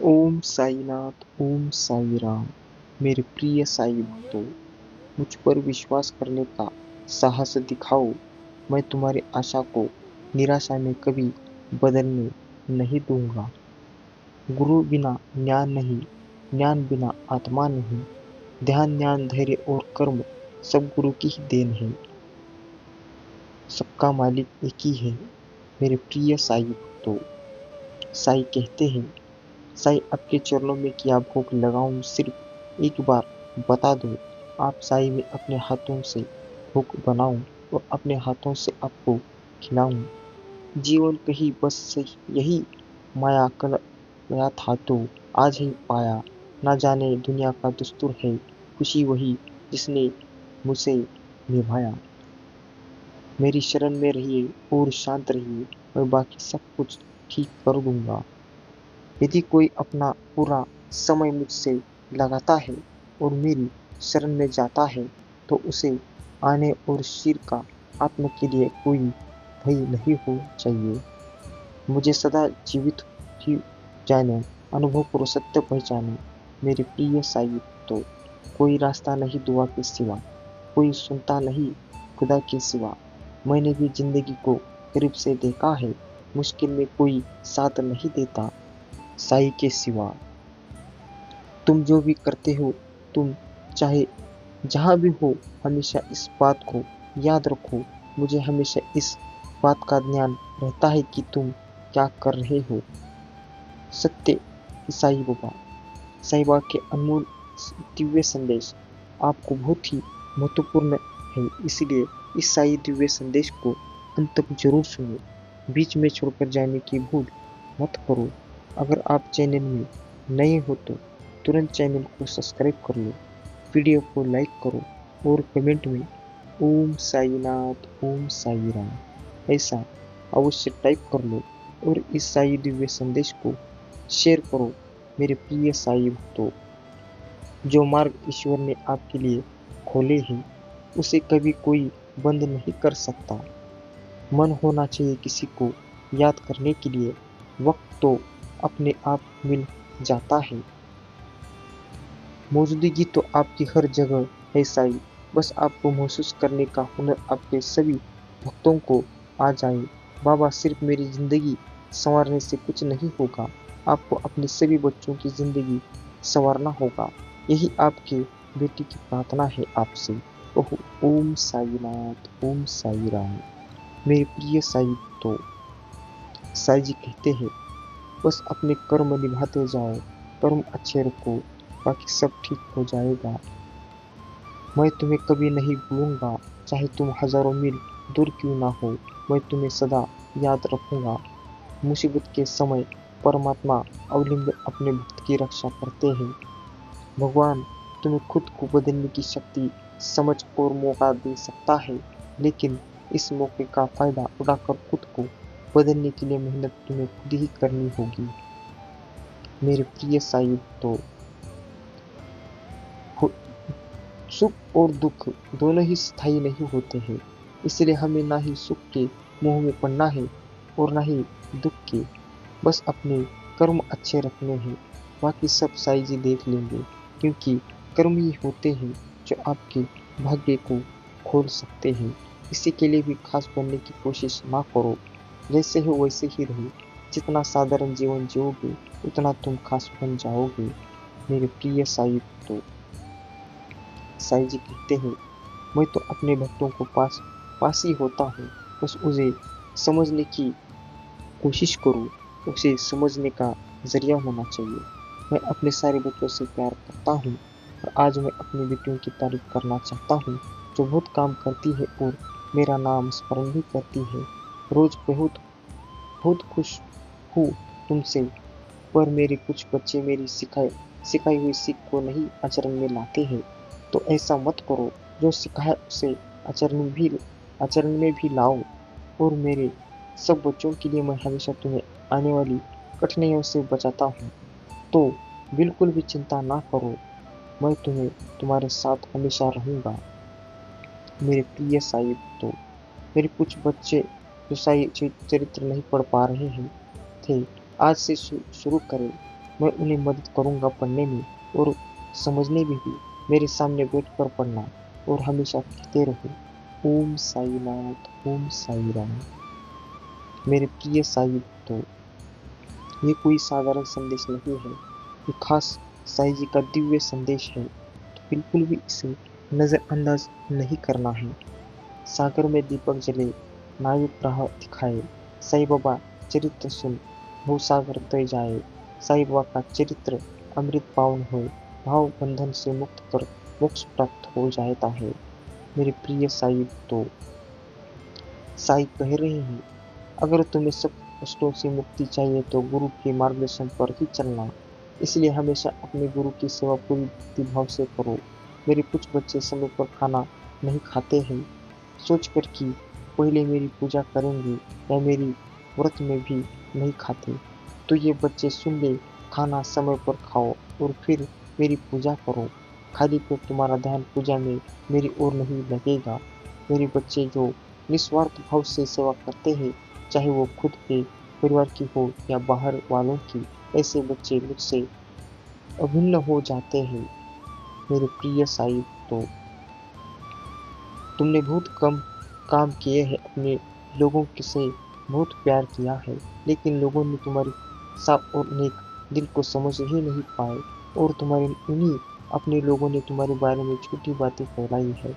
ओम साईनाथ, ओम साई राम। मेरे प्रिय साई भक्तों, मुझ पर विश्वास करने का साहस दिखाओ। मैं तुम्हारी आशा को निराशा में कभी बदलने नहीं दूंगा। गुरु बिना ज्ञान नहीं, ज्ञान बिना आत्मा नहीं। ध्यान, ज्ञान, धैर्य और कर्म सब गुरु की ही देन है। सबका मालिक एक ही है। मेरे प्रिय साई भक्तों, साई कहते हैं, साई आपके चरणों में क्या भोग लगाऊं, सिर्फ एक बार बता दो। आप साई में अपने हाथों से भोग बनाऊं और अपने हाथों से आपको खिलाऊं। जीवन कहीं बस से यही माया कल गया था तो आज ही पाया। ना जाने दुनिया का दस्तूर है, खुशी वही जिसने मुझसे निभाया। मेरी शरण में रहिए और शांत रहिए, मैं बाकी सब कुछ ठीक कर दूंगा। यदि कोई अपना पूरा समय मुझसे लगाता है और मेरी शरण में जाता है, तो उसे आने और सिर का आत्मा के लिए कोई भय नहीं हो चाहिए। मुझे सदा जीवित ही जाने, अनुभव करो, सत्य पहचानो। मेरे प्रिय साई तो कोई रास्ता नहीं दुआ के सिवा, कोई सुनता नहीं खुदा के सिवा। मैंने भी जिंदगी को करीब से देखा है, मुश्किल में कोई साथ नहीं देता साई के सिवा। तुम जो भी करते हो, तुम चाहे जहां भी हो, हमेशा इस बात को याद रखो। मुझे हमेशा इस बात का ध्यान रहता है कि तुम क्या कर रहे हो। सत्य कि साई बाबा के अनमोल दिव्य संदेश आपको बहुत ही महत्वपूर्ण है, इसलिए इस साई दिव्य संदेश को अंत तक जरूर सुनो। बीच में छोड़कर जाने की भूल मत करो। अगर आप चैनल में नए हो तो तुरंत चैनल को सब्सक्राइब कर लो, वीडियो को लाइक करो और कमेंट में ओम साईनाथ, ओम साई राम ऐसा अवश्य टाइप कर लो और इस साई दिव्य संदेश को शेयर करो। मेरे प्रिय साई भक्तों, जो मार्ग ईश्वर ने आपके लिए खोले हैं, उसे कभी कोई बंद नहीं कर सकता। मन होना चाहिए किसी को याद करने के लिए, वक्त तो अपने आप मिल जाता है। मौजूदगी तो आपकी हर जगह है साई, बस आपको महसूस करने का हुनर आपके सभी भक्तों को आ जाए। बाबा, सिर्फ मेरी जिंदगी संवारने से कुछ नहीं होगा, आपको अपने सभी बच्चों की जिंदगी संवारना होगा। यही आपके बेटी की प्रार्थना है आपसे। ओह, ओम साईनाथ, ओम साई राम। मेरे प्रिय साई तो साई जी कहते हैं, बस अपने कर्म निभाते जाओ, कर्म अच्छे रखो, बाकी सब ठीक हो जाएगा। मैं तुम्हें कभी नहीं भूलूंगा, चाहे तुम हजारों मील दूर क्यों ना हो। मैं तुम्हें सदा याद रखूंगा। मुसीबत के समय परमात्मा अवलिंब अपने भक्त की रक्षा करते हैं। भगवान तुम्हें खुद को बदलने की शक्ति, समझ और मौका दे सकता है, लेकिन इस मौके का फायदा उठाकर खुद को बदलने के लिए मेहनत तुम्हें खुद ही करनी होगी। मेरे प्रिय साई तो सुख और दुख दोनों ही स्थायी नहीं होते हैं, इसलिए हमें ना ही सुख के मोह में पड़ना है और ना ही दुख के। बस अपने कर्म अच्छे रखने हैं, बाकी सब साई जी देख लेंगे, क्योंकि कर्म ही होते हैं जो आपके भाग्य को खोल सकते हैं। इसी के लिए भी खास बनने की कोशिश ना करो, जैसे हो वैसे ही रहो। जितना साधारण जीवन जियोगे, उतना तुम खास बन जाओगे। मेरे प्रिय साई तो साई जी कहते हैं, मैं तो अपने भक्तों को पास ही होता हूँ, बस उसे समझने की कोशिश करो। उसे समझने का जरिया होना चाहिए। मैं अपने सारे बच्चों से प्यार करता हूँ और आज मैं अपनी बेटियों की तारीफ करना चाहता हूँ, जो बहुत काम करती है और मेरा नाम स्मरण भी करती है। रोज बहुत बहुत खुश हूँ तुमसे, पर मेरे कुछ बच्चे मेरी सिखाई हुई सीख को नहीं आचरण में लाते हैं। तो ऐसा मत करो, जो सिखाया उसे आचरण में भी लाओ। और मेरे सब बच्चों के लिए मैं हमेशा तुम्हें आने वाली कठिनाइयों से बचाता हूँ, तो बिल्कुल भी चिंता ना करो। मैं तुम्हें तुम्हारे साथ हमेशा रहूंगा। मेरे प्रिय साई तो मेरे कुछ बच्चे जो साई चरित्र नहीं पढ़ पा रहे हैं थे, आज से शुरू करें। मैं उन्हें मदद करूंगा पढ़ने में और समझने में भी। मेरे सामने बैठकर पढ़ना और हमेशा कहते रहो ओम साई नाथ, ओम साई राम। मेरे प्रिय साई भक्तों, ये कोई साधारण संदेश नहीं है, ये खास साई जी का दिव्य संदेश है। तो बिल्कुल भी इसे नजरअंदाज नहीं करना है। सागर में दीपक जले, नाविक राह दिखाए, साईं बाबा चरित्र सुन, भव सागर तय जाए। साईं बाबा का चरित्र अमृत पावन हो, भाव बंधन से मुक्त कर मोक्ष प्राप्त हो जाता है। मेरे प्रिय साई तो साई कह रहे हैं, अगर तुम्हें सब कष्टों से मुक्ति चाहिए तो गुरु के मार्गदर्शन पर ही चलना। इसलिए हमेशा अपने गुरु की सेवा पूरी भक्ति भाव से करो। मेरे कुछ बच्चे समय पर खाना नहीं खाते हैं, सोचकर कि पहले मेरी पूजा करेंगे या मेरी व्रत में भी नहीं खाते। तो ये बच्चे सुन ले, खाना समय पर खाओ और फिर मेरी पूजा करो। खाली पेट तुम्हारा ध्यान पूजा में मेरी ओर नहीं लगेगा। मेरे बच्चे जो निस्वार्थ भाव से सेवा करते हैं, चाहे वो खुद के परिवार की हो या बाहर वालों की, ऐसे बच्चे मुझसे अभिन्न हो जाते हैं। मेरे प्रिय साई तो तुमने बहुत कम काम किए हैं, अपने लोगों से बहुत प्यार किया है, लेकिन लोगों ने तुम्हारी साफ और नेक दिल को समझ ही नहीं पाए और तुम्हारे उन्हीं अपने लोगों ने तुम्हारे बारे में झूठी बातें फैलाई है।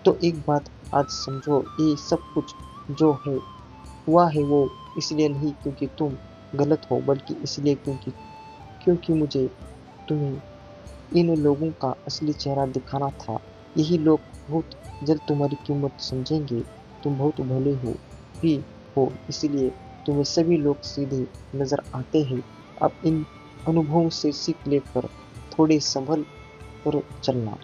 तो एक बात आज समझो, ये सब कुछ जो है हुआ है वो इसलिए नहीं क्योंकि तुम गलत हो, बल्कि इसलिए क्योंकि क्योंकि मुझे तुम्हें इन लोगों का असली चेहरा दिखाना था। यही लोग बहुत जल्द तुम्हारी कीमत समझेंगे। तुम बहुत भले हो भी हो, इसलिए तुम्हें सभी लोग सीधे नजर आते हैं। अब इन अनुभवों से सीख लेकर थोड़े संभल कर चलना।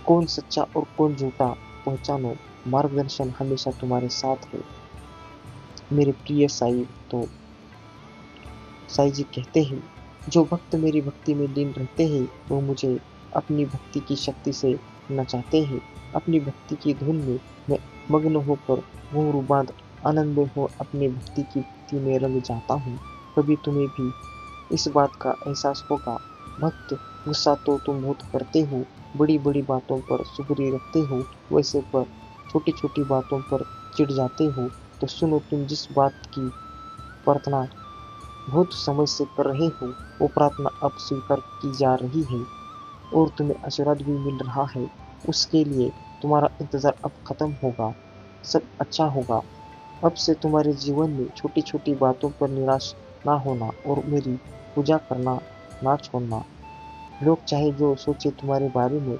कौन सच्चा और कौन झूठा पहचानो, मार्गदर्शन हमेशा तुम्हारे साथ है। मेरे प्रिय साई तो साई जी कहते हैं, जो भक्त मेरी भक्ति में लीन रहते हैं वो मुझे अपनी भक्ति की शक्ति से नचाते हैं। अपनी भक्ति की धुन में मैं मग्न होकर घुंघरू बांध आनंद में हो अपनी भक्ति की भक्ति में रंग जाता हूँ। कभी तुम्हें भी इस बात का एहसास होगा, भक्त गुस्सा तो तुम बहुत करते हो, बड़ी बड़ी बातों पर सुगरी रखते हो, वैसे पर छोटी छोटी बातों पर चिढ़ जाते हो। तो सुनो, तुम जिस बात की प्रार्थना बहुत समय से कर रहे हो, वो प्रार्थना अब स्वीकार की जा रही है और तुम्हें आशीर्वाद भी मिल रहा है। उसके लिए तुम्हारा इंतजार अब खत्म होगा, सब अच्छा होगा। अब से तुम्हारे जीवन में छोटी छोटी बातों पर निराश ना होना और मेरी पूजा करना ना छोड़ना। लोग चाहे जो सोचे तुम्हारे बारे में,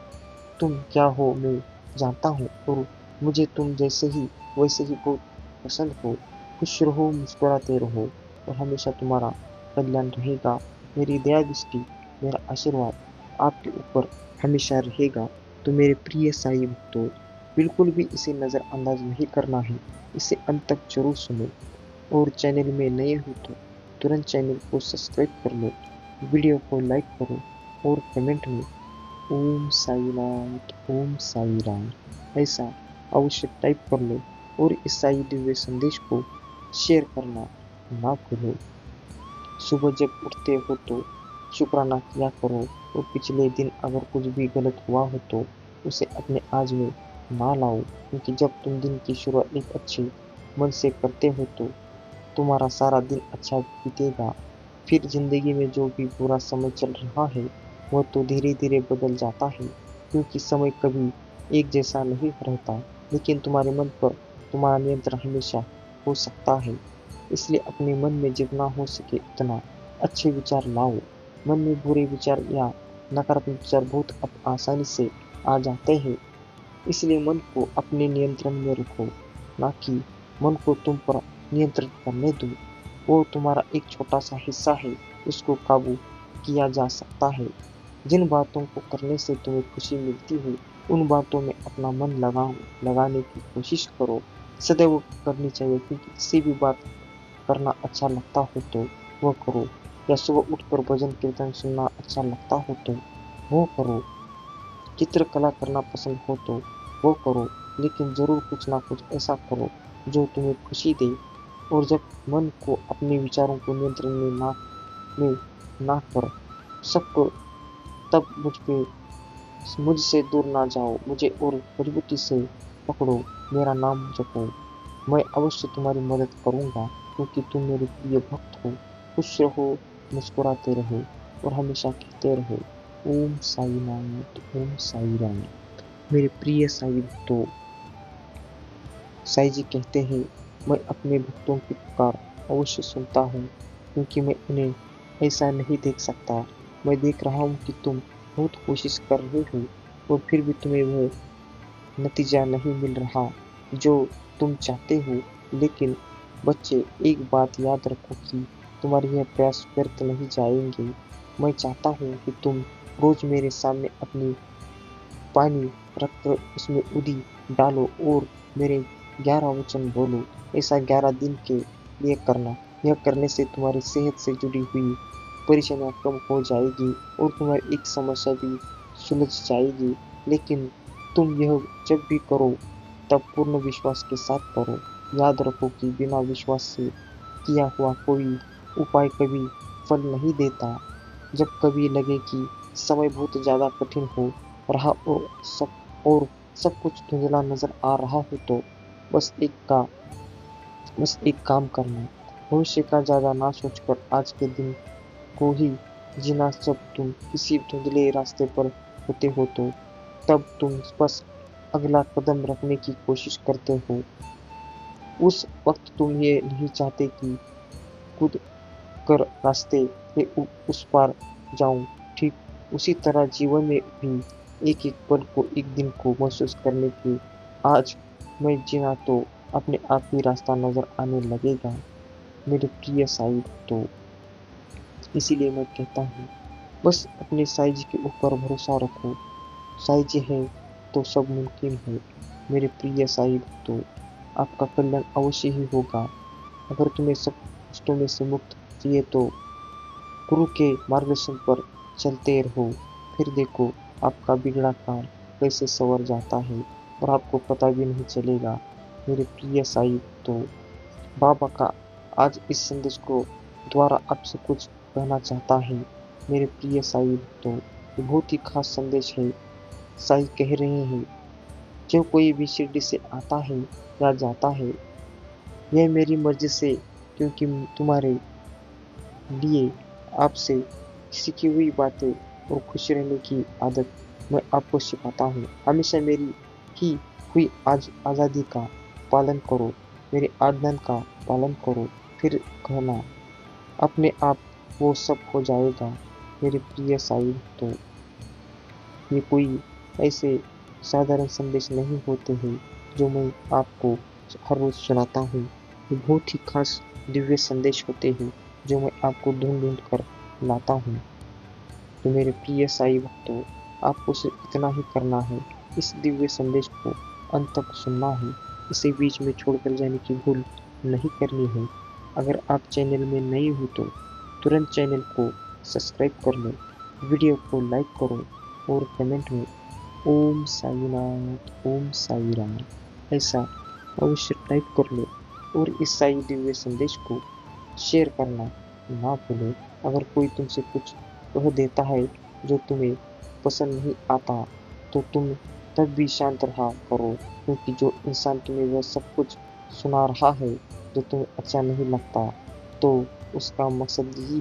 तुम क्या हो मैं जानता हूँ और मुझे तुम जैसे ही वैसे ही बहुत पसंद हो। खुश रहो, मुस्कुराते रहो और हमेशा तुम्हारा कल्याण रहेगा। मेरी दया दृष्टि, मेरा आशीर्वाद आपके ऊपर हमेशा रहेगा। तो मेरे प्रिय साई भक्तों, बिल्कुल भी इसे नज़रअंदाज नहीं करना है, इसे अंत तक जरूर सुनो। और चैनल में नए हो तो तुरंत चैनल को सब्सक्राइब कर लो, वीडियो को लाइक करो और कमेंट में ओम साई नाथ, ओम साई राम ऐसा अवश्य टाइप कर लो और इस साई दिव्य संदेश को शेयर करना ना भूलो। सुबह जब उठते हो तो शुक्राना किया करो और पिछले दिन अगर कुछ भी गलत हुआ हो तो उसे अपने आज में ना लाओ, क्योंकि जब तुम दिन की शुरुआत एक अच्छे मन से करते हो तो तुम्हारा सारा दिन अच्छा बीतेगा। फिर जिंदगी में जो भी बुरा समय चल रहा है वह तो धीरे धीरे बदल जाता है, क्योंकि समय कभी एक जैसा नहीं रहता, लेकिन तुम्हारे मन पर तुम्हारा नियंत्रण हमेशा हो सकता है। इसलिए अपने मन में जितना हो सके उतना अच्छे विचार लाओ। मन में बुरे विचार या नकारात्मक विचार बहुत आसानी से आ जाते हैं, इसलिए मन को अपने नियंत्रण में रखो, ना कि मन को तुम पर नियंत्रण करने दो। वो तुम्हारा एक छोटा सा हिस्सा है, उसको काबू किया जा सकता है। जिन बातों को करने से तुम्हें खुशी मिलती है उन बातों में अपना मन लगाने की कोशिश करो। सदैव करनी चाहिए, क्योंकि किसी भी बात करना अच्छा लगता हो तो वो करो, या सुबह उठकर भजन कीर्तन सुनना अच्छा लगता हो तो वो करो, चित्रकला करना पसंद हो तो वो करो, लेकिन जरूर कुछ ना कुछ ऐसा करो जो तुम्हें खुशी दे। और जब मन को अपने विचारों को नियंत्रण में ना कर सबको, तब मुझसे दूर ना जाओ, मुझे और मजबूती से पकड़ो, मेरा नाम जपो। मैं अवश्य तुम्हारी मदद करूंगा, क्योंकि तुम मेरे प्रिय भक्त हो। खुश रहो, मुस्कुराते रहो और हमेशा कहते रहो, ओम साई नाथ, ओम साई राम। मेरे प्रिय साई भक्तों, साई जी कहते हैं, मैं अपने भक्तों की पुकार अवश्य सुनता हूँ, क्योंकि मैं उन्हें ऐसा नहीं देख सकता। मैं देख रहा हूँ कि तुम बहुत कोशिश कर रहे हो और फिर भी तुम्हें वह नतीजा नहीं मिल रहा जो तुम चाहते हो। लेकिन बच्चे, एक बात याद रखो कि तुम्हारे यह प्रयास व्यर्थ नहीं जाएंगे। मैं चाहता हूँ कि तुम रोज मेरे सामने अपनी पानी रखकर उसमें उदी डालो और मेरे 11 वचन बोलो। ऐसा 11 दिन के लिए करना। यह करने से तुम्हारी सेहत से जुड़ी हुई परेशानियां कम हो जाएगी और तुम्हारी एक समस्या भी सुलझ जाएगी। लेकिन तुम यह जब भी करो तब पूर्ण विश्वास के साथ करो। याद रखो कि बिना विश्वास से किया हुआ कोई उपाय कभी फल नहीं देता। जब कभी लगे कि समय बहुत ज्यादा कठिन हो रहा और सब कुछ धुंधला नजर आ रहा हो, तो बस एक का बस एक काम करना। भविष्य का ज्यादा ना सोचकर आज के दिन को ही जीना। जब तुम किसी धुंधले रास्ते पर होते हो, तो तब तुम बस अगला कदम रखने की कोशिश करते हो। उस वक्त तुम ये नहीं चाहते कि कूद कर रास्ते के उस पार जाऊं। ठीक उसी तरह जीवन में भी एक एक पल को, एक दिन को महसूस करने की आज मैं जीना, तो अपने आप ही रास्ता नजर आने लगेगा। मेरे प्रिय साई, तो इसीलिए मैं कहता हूँ, बस अपने साई जी के ऊपर भरोसा रखो। साई जी है तो सब मुमकिन है। मेरे प्रिय साई, तो आपका कल्याण अवश्य ही होगा। अगर तुम्हें सब कष्टों में से मुक्त चाहिए, तो गुरु के मार्गदर्शन पर चलते रहो। फिर देखो आपका बिगड़ा काम कैसे संवर जाता है और आपको पता भी नहीं चलेगा। मेरे प्रिय साई, तो बाबा का आज इस संदेश को द्वारा आपसे कुछ कहना चाहता है। मेरे प्रिय साई, तो ये बहुत ही खास संदेश है। साई कह रहे हैं, जो कोई भी शिरडी से आता है या जाता है, यह मेरी मर्जी से, क्योंकि तुम्हारे लिए आपसे सीखी हुई बातें और खुश रहने की आदत मैं आपको सिखाता हूँ। हमेशा मेरी ही हुई आज़ादी का पालन करो, मेरे आज्ञा का पालन करो। फिर कहना, अपने आप वो सब हो जाएगा। मेरे प्रिय साई, तो ये कोई ऐसे साधारण संदेश नहीं होते हैं जो मैं आपको हर रोज सुनाता हूँ। ये बहुत ही खास दिव्य संदेश होते हैं जो मैं आपको ढूंढ ढूंढ कर लाता हूँ। तो मेरे प्रिय साई भक्तों, आपको सिर्फ इतना ही करना है, इस दिव्य संदेश को अंत तक सुनना है। इसे बीच में छोड़कर जाने की भूल नहीं करनी है। अगर आप चैनल में नए हो, तो तुरंत चैनल को सब्सक्राइब कर लो, वीडियो को लाइक करो और कमेंट में ओम साईनाथ, ओम साई राम ऐसा अवश्य टाइप कर लो और इस साई दिव्य संदेश को शेयर करना ना भूलो। अगर कोई तुमसे कुछ कह देता है जो तुम्हें पसंद नहीं आता, तो तुम तब भी शांत रहा करो, क्योंकि जो इंसान तुम्हें वह सब कुछ सुना रहा है जो तुम्हें अच्छा नहीं लगता, तो उसका मकसद यही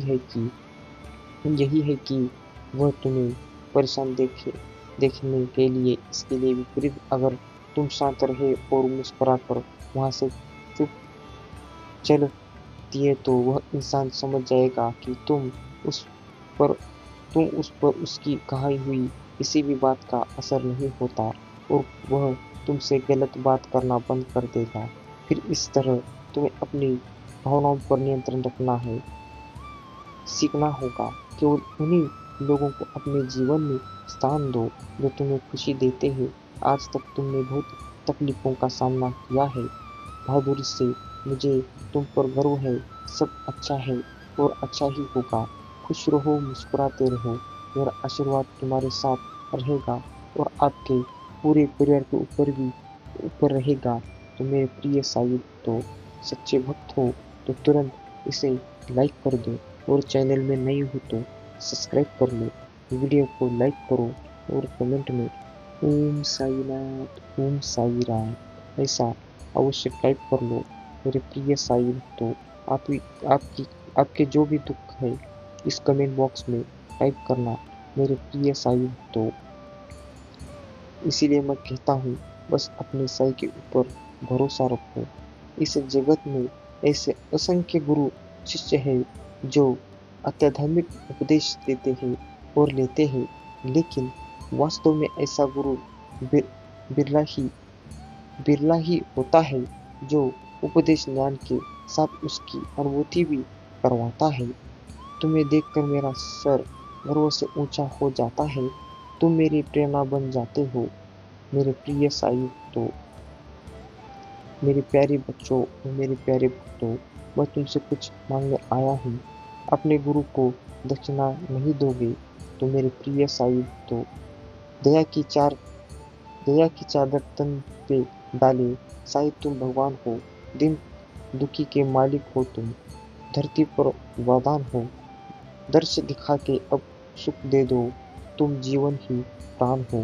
है कि वह तुम्हें परेशान देखने के लिए, इसके लिए विपरीत अगर तुम शांत रहे और मुस्कुराकर वहां से चुप चल दिए, तो वह इंसान समझ जाएगा कि उस पर उस पर उसकी कही हुई किसी भी बात का असर नहीं होता और वह तुमसे गलत बात करना बंद कर देगा। फिर इस तरह तुम्हें अपनी भावनाओं पर नियंत्रण रखना है, सीखना होगा। केवल उन्हीं लोगों को अपने जीवन में स्थान दो जो तुम्हें खुशी देते हैं। आज तक तुमने बहुत तकलीफों का सामना किया है बहादुरी से। मुझे तुम पर गर्व है। सब अच्छा है और अच्छा ही होगा। खुश रहो, मुस्कुराते रहो। मेरा आशीर्वाद तुम्हारे साथ रहेगा और आपके पूरे परिवार के ऊपर रहेगा। तो मेरे प्रिय साई, तो सच्चे भक्त हो तो तुरंत इसे लाइक कर दो और चैनल में नए हो तो सब्सक्राइब कर लो, वीडियो को लाइक करो और कमेंट में ओम साईनाथ ओम साई राम ऐसा अवश्य टाइप कर लो। मेरे प्रिय साई भक्तों, आप आपकी आपके जो भी दुख है इस कमेंट बॉक्स में टाइप करना मेरे प्रिय साई भक्तों। इसीलिए मैं कहता हूँ बस अपने साई के ऊपर भरोसा रखो। इस जगत में ऐसे असंख्य गुरु शिष्य हैं जो अत्याधुनिक उपदेश देते हैं और लेते हैं, लेकिन वास्तव में ऐसा गुरु बिर, बिरला ही बिरला ही होता है जो उपदेश ज्ञान के साथ उसकी अनुभूति भी करवाता है। तुम्हें देखकर मेरा सर गर्व से ऊंचा हो जाता है। तुम मेरी प्रेरणा बन जाते हो। मेरे प्रिय साई तो मेरे प्यारे बच्चों और मेरे प्यारे भक्तों, मैं तुमसे कुछ मांगने आया हूँ। अपने गुरु को दक्षिणा नहीं दोगे तो मेरे प्रिय साई तो दया की चार दया की चादर तन पे डाले। साई तुम भगवान हो, दिन दुखी के मालिक हो तुम, धरती पर वरदान हो, दर्श दिखा के अब सुख दे दो, तुम जीवन ही प्राण हो।